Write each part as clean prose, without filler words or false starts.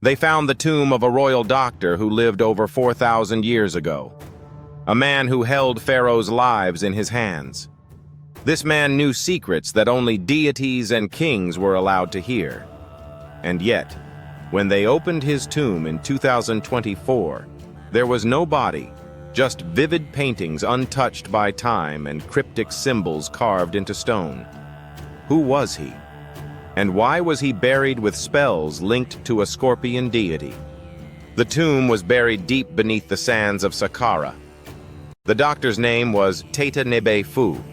They found the tomb of a royal doctor who lived over 4,000 years ago, a man who held pharaohs' lives in his hands. This man knew secrets that only deities and kings were allowed to hear. And yet, when they opened his tomb in 2024, there was no body, just vivid paintings untouched by time and cryptic symbols carved into stone. Who was he? And why was he buried with spells linked to a scorpion deity? The tomb was buried deep beneath the sands of Saqqara. The doctor's name was Teta Nebe-Fu.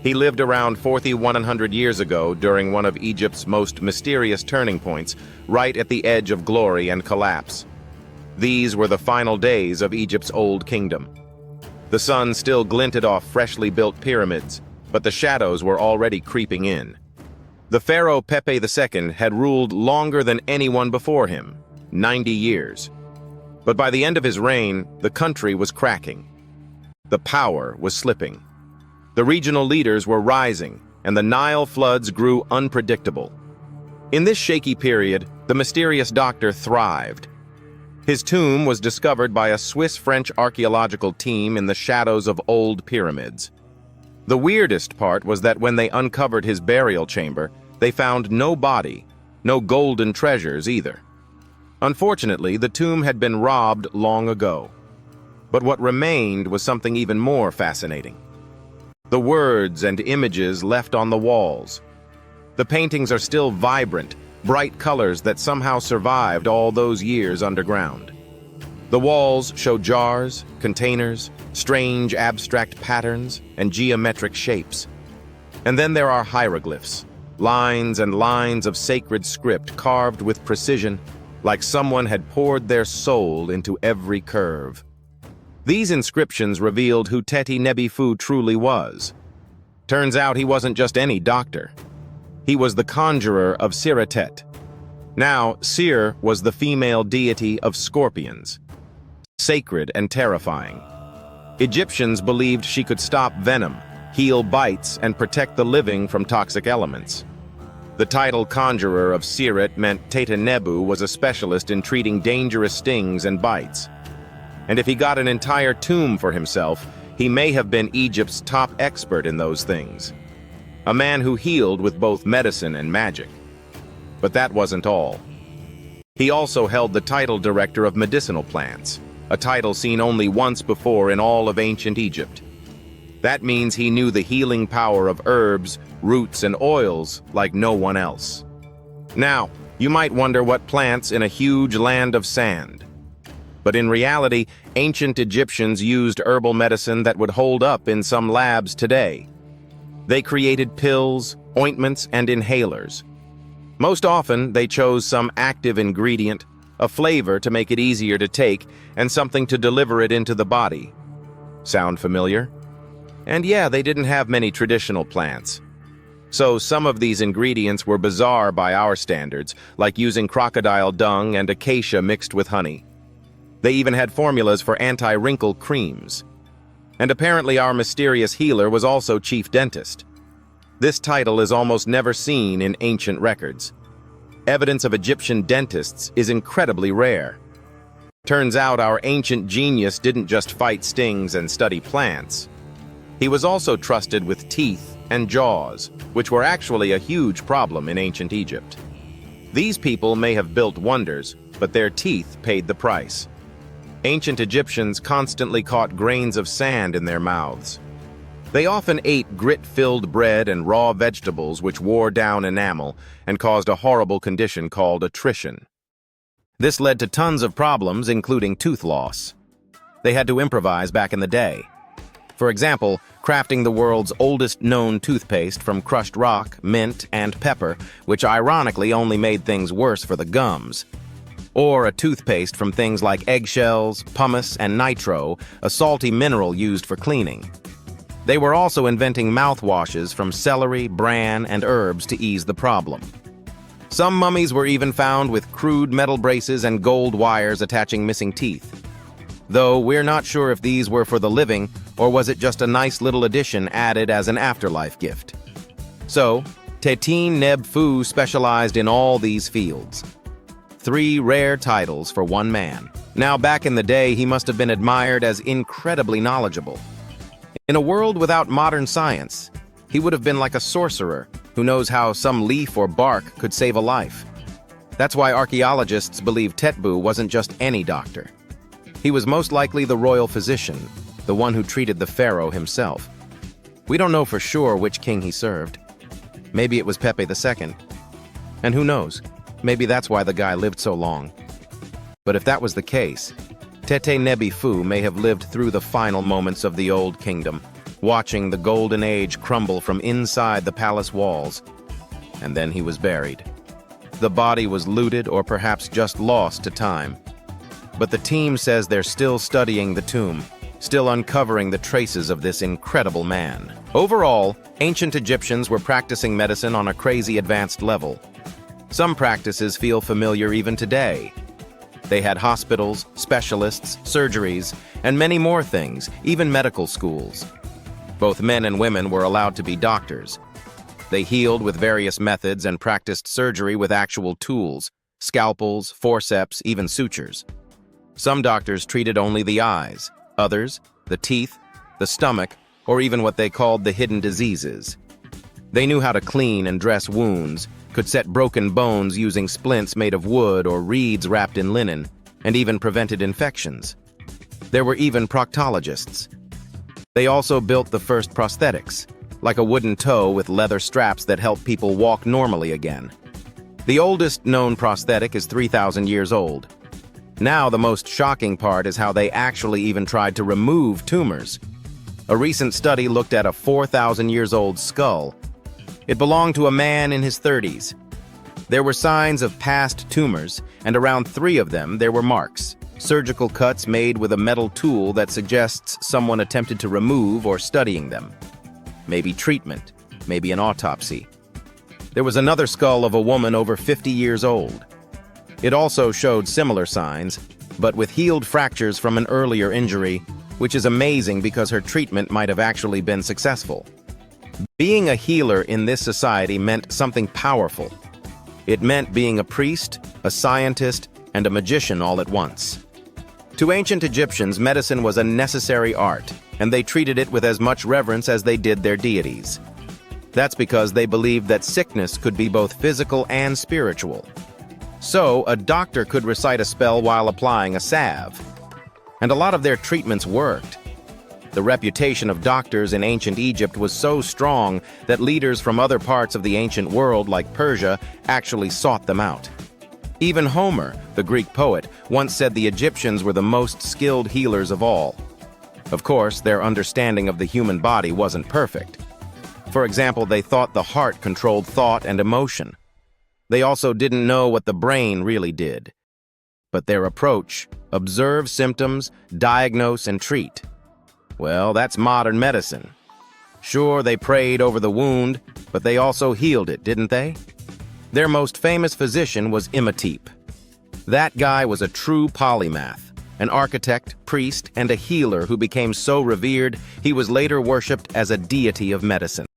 He lived around 4,100 years ago during one of Egypt's most mysterious turning points, right at the edge of glory and collapse. These were the final days of Egypt's old kingdom. The sun still glinted off freshly built pyramids, but the shadows were already creeping in. The pharaoh Pepe II had ruled longer than anyone before him, 90 years. But by the end of his reign, the country was cracking. The power was slipping. The regional leaders were rising, and the Nile floods grew unpredictable. In this shaky period, the mysterious doctor thrived. His tomb was discovered by a Swiss-French archaeological team in the shadows of old pyramids. The weirdest part was that when they uncovered his burial chamber, they found no body, no golden treasures either. Unfortunately, the tomb had been robbed long ago. But what remained was something even more fascinating. The words and images left on the walls. The paintings are still vibrant, bright colors that somehow survived all those years underground. The walls show jars, containers, strange abstract patterns, and geometric shapes. And then there are hieroglyphs, lines and lines of sacred script carved with precision, like someone had poured their soul into every curve. These inscriptions revealed who Teti Nebi-Fu truly was. Turns out he wasn't just any doctor. He was the conjurer of Siratet. Now, Sir was the female deity of scorpions, sacred and terrifying. Egyptians believed she could stop venom, heal bites, and protect the living from toxic elements. The title conjurer of Siret meant Teta Nebu was a specialist in treating dangerous stings and bites. And if he got an entire tomb for himself, he may have been Egypt's top expert in those things. A man who healed with both medicine and magic. But that wasn't all. He also held the title director of medicinal plants, a title seen only once before in all of ancient Egypt. That means he knew the healing power of herbs, roots, and oils like no one else. Now, you might wonder what plants in a huge land of sand. But in reality, ancient Egyptians used herbal medicine that would hold up in some labs today. They created pills, ointments, and inhalers. Most often, they chose some active ingredient, a flavor to make it easier to take, and something to deliver it into the body. Sound familiar? And yeah, they didn't have many traditional plants. So some of these ingredients were bizarre by our standards, like using crocodile dung and acacia mixed with honey. They even had formulas for anti-wrinkle creams. And apparently our mysterious healer was also chief dentist. This title is almost never seen in ancient records. Evidence of Egyptian dentists is incredibly rare. Turns out our ancient genius didn't just fight stings and study plants. He was also trusted with teeth and jaws, which were actually a huge problem in ancient Egypt. These people may have built wonders, but their teeth paid the price. Ancient Egyptians constantly caught grains of sand in their mouths. They often ate grit-filled bread and raw vegetables which wore down enamel and caused a horrible condition called attrition. This led to tons of problems, including tooth loss. They had to improvise back in the day. For example, crafting the world's oldest known toothpaste from crushed rock, mint, and pepper, which ironically only made things worse for the gums. Or a toothpaste from things like eggshells, pumice, and nitro, a salty mineral used for cleaning. They were also inventing mouthwashes from celery, bran, and herbs to ease the problem. Some mummies were even found with crude metal braces and gold wires attaching missing teeth. Though we're not sure if these were for the living, or was it just a nice little addition added as an afterlife gift. So, Teti Neb-Fu specialized in all these fields. 3 rare titles for one man. Now, back in the day, he must have been admired as incredibly knowledgeable. In a world without modern science, he would have been like a sorcerer who knows how some leaf or bark could save a life. That's why archaeologists believe Tetbu wasn't just any doctor. He was most likely the royal physician, the one who treated the pharaoh himself. We don't know for sure which king he served. Maybe it was Pepe II. And who knows, maybe that's why the guy lived so long. But if that was the case, Tete Nebi Fu may have lived through the final moments of the Old Kingdom, watching the Golden Age crumble from inside the palace walls. And then he was buried. The body was looted or perhaps just lost to time. But the team says they're still studying the tomb, still uncovering the traces of this incredible man. Overall, ancient Egyptians were practicing medicine on a crazy advanced level. Some practices feel familiar even today. They had hospitals, specialists, surgeries, and many more things, even medical schools. Both men and women were allowed to be doctors. They healed with various methods and practiced surgery with actual tools, scalpels, forceps, even sutures. Some doctors treated only the eyes, others, the teeth, the stomach, or even what they called the hidden diseases. They knew how to clean and dress wounds, could set broken bones using splints made of wood or reeds wrapped in linen, and even prevented infections. There were even proctologists. They also built the first prosthetics, like a wooden toe with leather straps that help people walk normally again. The oldest known prosthetic is 3,000 years old. Now the most shocking part is how they actually even tried to remove tumors. A recent study looked at a 4,000 years old skull. It belonged to a man in his 30s. There were signs of past tumors, and around 3 of them there were marks, surgical cuts made with a metal tool that suggests someone attempted to remove or studying them. Maybe treatment, maybe an autopsy. There was another skull of a woman over 50 years old. It also showed similar signs, but with healed fractures from an earlier injury, which is amazing because her treatment might have actually been successful. Being a healer in this society meant something powerful. It meant being a priest, a scientist, and a magician all at once. To ancient Egyptians, medicine was a necessary art, and they treated it with as much reverence as they did their deities. That's because they believed that sickness could be both physical and spiritual. So, a doctor could recite a spell while applying a salve. And a lot of their treatments worked. The reputation of doctors in ancient Egypt was so strong that leaders from other parts of the ancient world, like Persia, actually sought them out. Even Homer, the Greek poet, once said the Egyptians were the most skilled healers of all. Of course, their understanding of the human body wasn't perfect. For example, they thought the heart controlled thought and emotion. They also didn't know what the brain really did. But their approach, observe symptoms, diagnose, and treat. Well, that's modern medicine. Sure, they prayed over the wound, but they also healed it, didn't they? Their most famous physician was Imhotep. That guy was a true polymath, an architect, priest, and a healer who became so revered he was later worshipped as a deity of medicine.